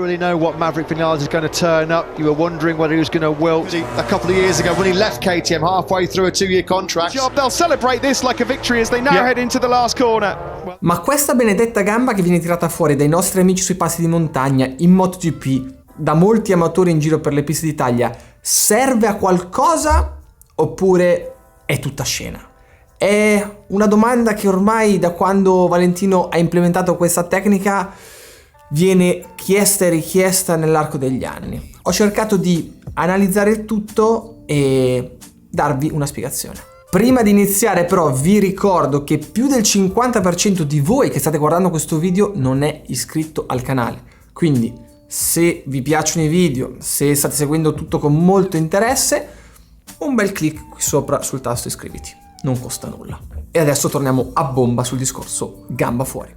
really know what Maverick Vinales is going to turn up. You were wondering whether he was going to wilt. A couple of years ago when he left KTM halfway through a 2-year contract. They'll celebrate this like a victory as they now head into the last corner. Ma questa benedetta gamba che viene tirata fuori dai nostri amici sui passi di montagna in MotoGP, da molti amatori in giro per le piste d'Italia, serve a qualcosa oppure è tutta scena? È una domanda che ormai da quando Valentino ha implementato questa tecnica viene chiesta e richiesta nell'arco degli anni. Ho cercato di analizzare il tutto e darvi una spiegazione. Prima di iniziare però vi ricordo che più del 50% di voi che state guardando questo video non è iscritto al canale, quindi se vi piacciono i video, se state seguendo tutto con molto interesse, un bel clic qui sopra sul tasto iscriviti. Non costa nulla. E adesso torniamo a bomba sul discorso gamba fuori.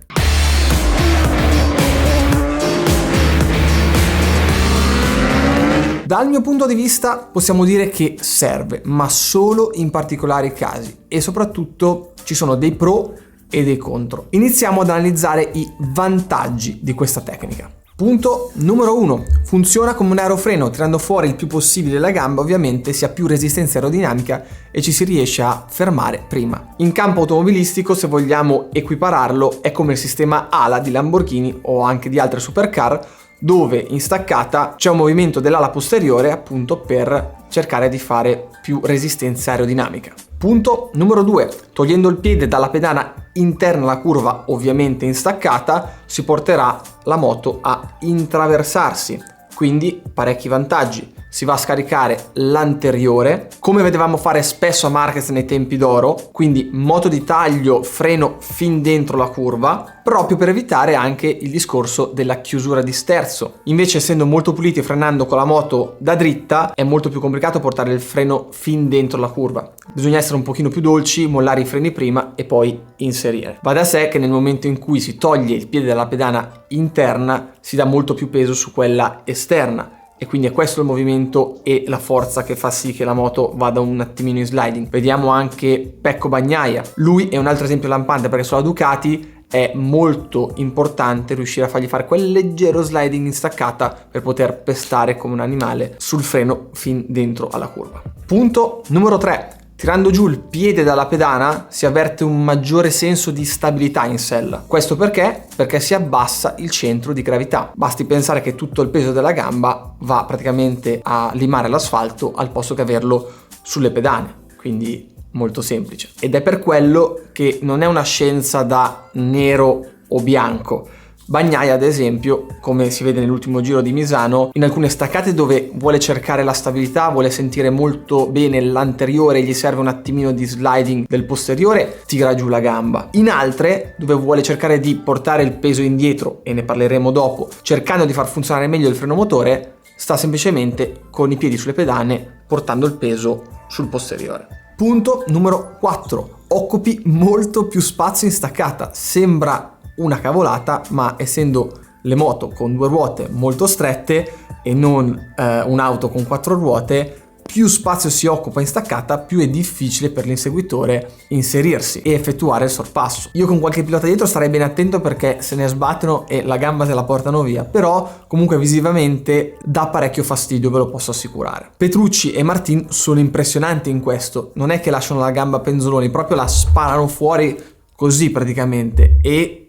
Dal mio punto di vista possiamo dire che serve, ma solo in particolari casi, e soprattutto ci sono dei pro e dei contro. Iniziamo ad analizzare i vantaggi di questa tecnica. Punto numero 1. Funziona come un aerofreno, tirando fuori il più possibile la gamba, ovviamente si ha più resistenza aerodinamica e ci si riesce a fermare prima. In campo automobilistico, se vogliamo equipararlo, è come il sistema ala di Lamborghini o anche di altre supercar, dove in staccata c'è un movimento dell'ala posteriore appunto per cercare di fare più resistenza aerodinamica. Punto numero 2. Togliendo il piede dalla pedana interna alla curva, ovviamente in staccata, si porterà la moto a intraversarsi, quindi parecchi vantaggi. Si va a scaricare l'anteriore, come vedevamo fare spesso a Marquez nei tempi d'oro, quindi moto di taglio, freno fin dentro la curva, proprio per evitare anche il discorso della chiusura di sterzo. Invece, essendo molto puliti e frenando con la moto da dritta, è molto più complicato portare il freno fin dentro la curva. Bisogna essere un pochino più dolci, mollare i freni prima e poi inserire. Va da sé che nel momento in cui si toglie il piede dalla pedana interna, si dà molto più peso su quella esterna. E quindi è questo il movimento e la forza che fa sì che la moto vada un attimino in sliding. Vediamo anche Pecco Bagnaia. Lui è un altro esempio lampante, perché sulla Ducati è molto importante riuscire a fargli fare quel leggero sliding in staccata per poter pestare come un animale sul freno fin dentro alla curva. Punto numero 3. Tirando giù il piede dalla pedana si avverte un maggiore senso di stabilità in sella. Questo perché? Perché si abbassa il centro di gravità. Basti pensare che tutto il peso della gamba va praticamente a limare l'asfalto al posto che averlo sulle pedane. Quindi molto semplice. Ed è per quello che non è una scienza da nero o bianco. Bagnaia, ad esempio, come si vede nell'ultimo giro di Misano, in alcune staccate dove vuole cercare la stabilità, vuole sentire molto bene l'anteriore, gli serve un attimino di sliding del posteriore, tira giù la gamba. In altre, dove vuole cercare di portare il peso indietro, e ne parleremo dopo, cercando di far funzionare meglio il freno motore, sta semplicemente con i piedi sulle pedane, portando il peso sul posteriore. Punto numero 4. Occupi molto più spazio in staccata. Sembra una cavolata, ma essendo le moto con 2 ruote molto strette e non un'auto con 4 ruote, più spazio si occupa in staccata, più è difficile per l'inseguitore inserirsi e effettuare il sorpasso. Io con qualche pilota dietro starei ben attento, perché se ne sbattono e la gamba se la portano via, però comunque visivamente dà parecchio fastidio, ve lo posso assicurare. Petrucci e Martin sono impressionanti in questo, non è che lasciano la gamba a penzoloni, proprio la sparano fuori così praticamente, e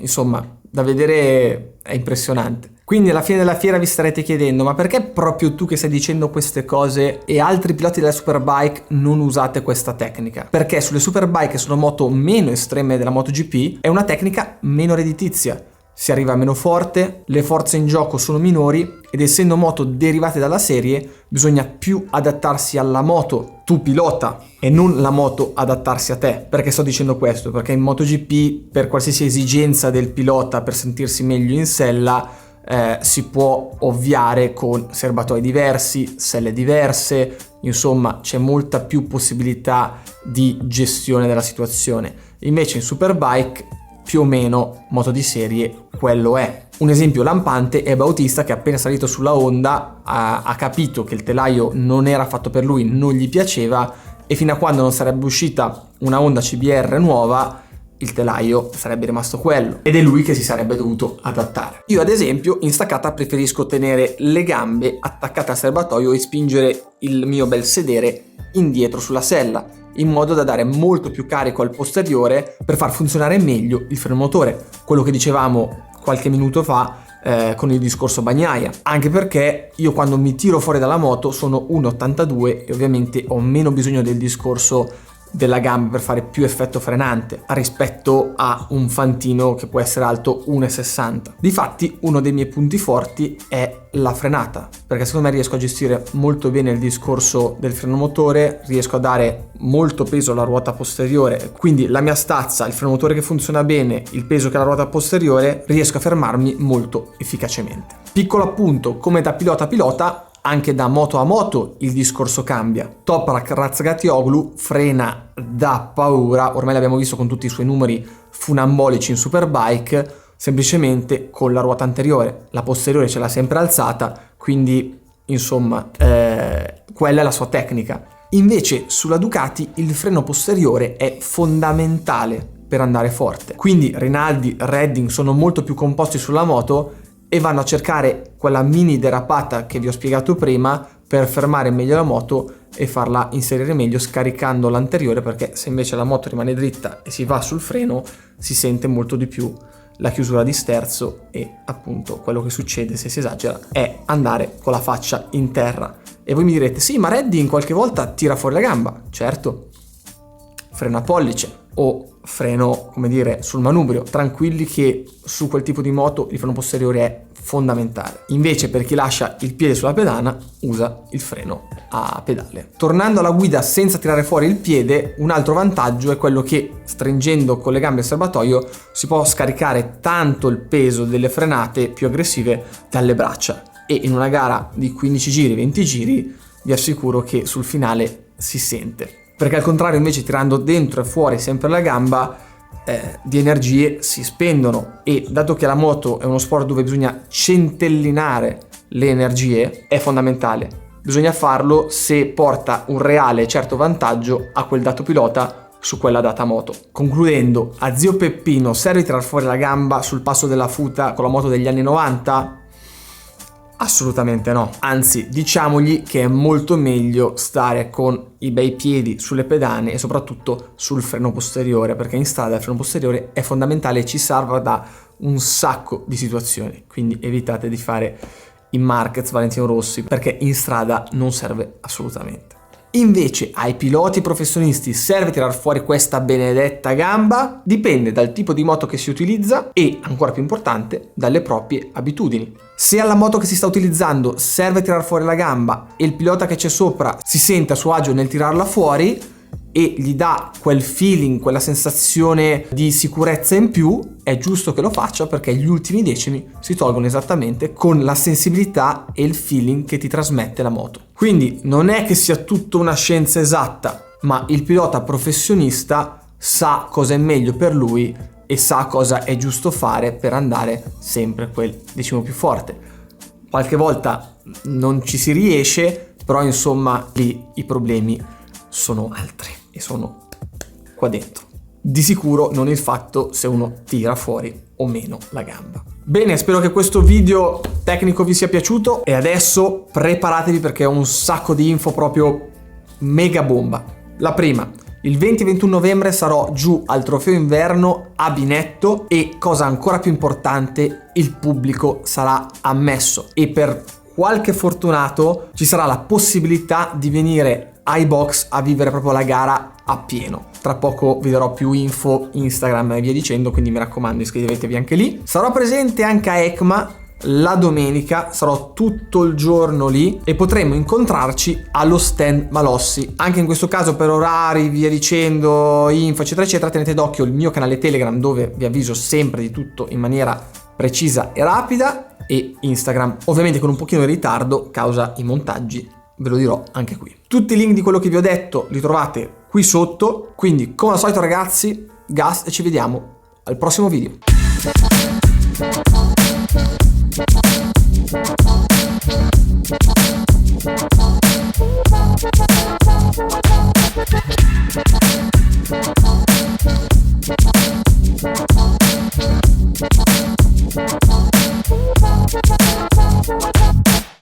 insomma da vedere è impressionante. Quindi alla fine della fiera vi starete chiedendo: ma perché proprio tu che stai dicendo queste cose e altri piloti della Superbike non usate questa tecnica? Perché sulle Superbike, che sono moto meno estreme della MotoGP, è una tecnica meno redditizia. Si arriva meno forte, le forze in gioco sono minori, ed essendo moto derivate dalla serie bisogna più adattarsi alla moto, tu pilota, e non la moto adattarsi a te. Perché sto dicendo questo? Perché in MotoGP, per qualsiasi esigenza del pilota per sentirsi meglio in sella, si può ovviare con serbatoi diversi, selle diverse, insomma c'è molta più possibilità di gestione della situazione. Invece in Superbike più o meno moto di serie quello è. Un esempio lampante è Bautista, che appena salito sulla Honda ha capito che il telaio non era fatto per lui, non gli piaceva, e fino a quando non sarebbe uscita una Honda CBR nuova il telaio sarebbe rimasto quello ed è lui che si sarebbe dovuto adattare. Io ad esempio in staccata preferisco tenere le gambe attaccate al serbatoio e spingere il mio bel sedere indietro sulla sella, in modo da dare molto più carico al posteriore per far funzionare meglio il freno motore, quello che dicevamo qualche minuto fa con il discorso bagnaia, anche perché io quando mi tiro fuori dalla moto sono 1,82 e ovviamente ho meno bisogno del discorso della gamba per fare più effetto frenante rispetto a un fantino che può essere alto 1,60. Difatti uno dei miei punti forti è la frenata, perché secondo me riesco a gestire molto bene il discorso del freno motore, riesco a dare molto peso alla ruota posteriore, quindi la mia stazza, il freno motore che funziona bene, il peso che ha la ruota posteriore, riesco a fermarmi molto efficacemente. Piccolo appunto, come da pilota a pilota, anche da moto a moto il discorso cambia. Toprak Razgatlioglu frena da paura, ormai l'abbiamo visto con tutti i suoi numeri funambolici in Superbike, semplicemente con la ruota anteriore. La posteriore ce l'ha sempre alzata, quindi insomma quella è la sua tecnica. Invece sulla Ducati il freno posteriore è fondamentale per andare forte, quindi Rinaldi, Redding sono molto più composti sulla moto e vanno a cercare quella mini derapata che vi ho spiegato prima per fermare meglio la moto e farla inserire meglio scaricando l'anteriore, perché se invece la moto rimane dritta e si va sul freno si sente molto di più la chiusura di sterzo e appunto quello che succede se si esagera è andare con la faccia in terra. E voi mi direte sì, ma Redding qualche volta tira fuori la gamba. Certo, freno a pollice o freno, come dire, sul manubrio, tranquilli che su quel tipo di moto il freno posteriore è fondamentale. Invece per chi lascia il piede sulla pedana usa il freno a pedale. Tornando alla guida senza tirare fuori il piede, un altro vantaggio è quello che stringendo con le gambe al serbatoio si può scaricare tanto il peso delle frenate più aggressive dalle braccia, e in una gara di 15 giri, 20 giri vi assicuro che sul finale si sente, perché al contrario invece tirando dentro e fuori sempre la gamba di energie si spendono, e dato che la moto è uno sport dove bisogna centellinare le energie, è fondamentale, bisogna farlo se porta un reale certo vantaggio a quel dato pilota su quella data moto. Concludendo, a zio Peppino serve tirar fuori la gamba sul passo della Futa con la moto degli anni 90? Assolutamente no, anzi diciamogli che è molto meglio stare con i bei piedi sulle pedane e soprattutto sul freno posteriore, perché in strada il freno posteriore è fondamentale e ci salva da un sacco di situazioni, quindi evitate di fare i Marquez, Valentino Rossi, perché in strada non serve assolutamente. Invece ai piloti professionisti serve tirar fuori questa benedetta gamba? Dipende dal tipo di moto che si utilizza e, ancora più importante, dalle proprie abitudini. Se alla moto che si sta utilizzando serve tirar fuori la gamba e il pilota che c'è sopra si sente a suo agio nel tirarla fuori e gli dà quel feeling, quella sensazione di sicurezza in più, è giusto che lo faccia, perché gli ultimi decimi si tolgono esattamente con la sensibilità e il feeling che ti trasmette la moto. Quindi non è che sia tutto una scienza esatta, ma il pilota professionista sa cosa è meglio per lui e sa cosa è giusto fare per andare sempre quel decimo più forte. Qualche volta non ci si riesce, però insomma lì i problemi sono altri e sono qua dentro. Di sicuro non il fatto se uno tira fuori o meno la gamba. Bene, spero che questo video tecnico vi sia piaciuto e adesso preparatevi perché ho un sacco di info proprio mega bomba. La prima: il 20-21 novembre sarò giù al Trofeo Inverno a Binetto e, cosa ancora più importante, il pubblico sarà ammesso e per qualche fortunato ci sarà la possibilità di venire ai box a vivere proprio la gara a pieno. Tra poco vi darò più info, Instagram e via dicendo, quindi mi raccomando iscrivetevi anche lì. Sarò presente anche a ECMA la domenica, sarò tutto il giorno lì e potremo incontrarci allo stand Malossi. Anche in questo caso per orari, via dicendo, info eccetera eccetera, tenete d'occhio il mio canale Telegram dove vi avviso sempre di tutto in maniera precisa e rapida, e Instagram ovviamente con un pochino di ritardo causa i montaggi, ve lo dirò anche qui. Tutti i link di quello che vi ho detto li trovate qui sotto, quindi come al solito ragazzi, gas e ci vediamo al prossimo video.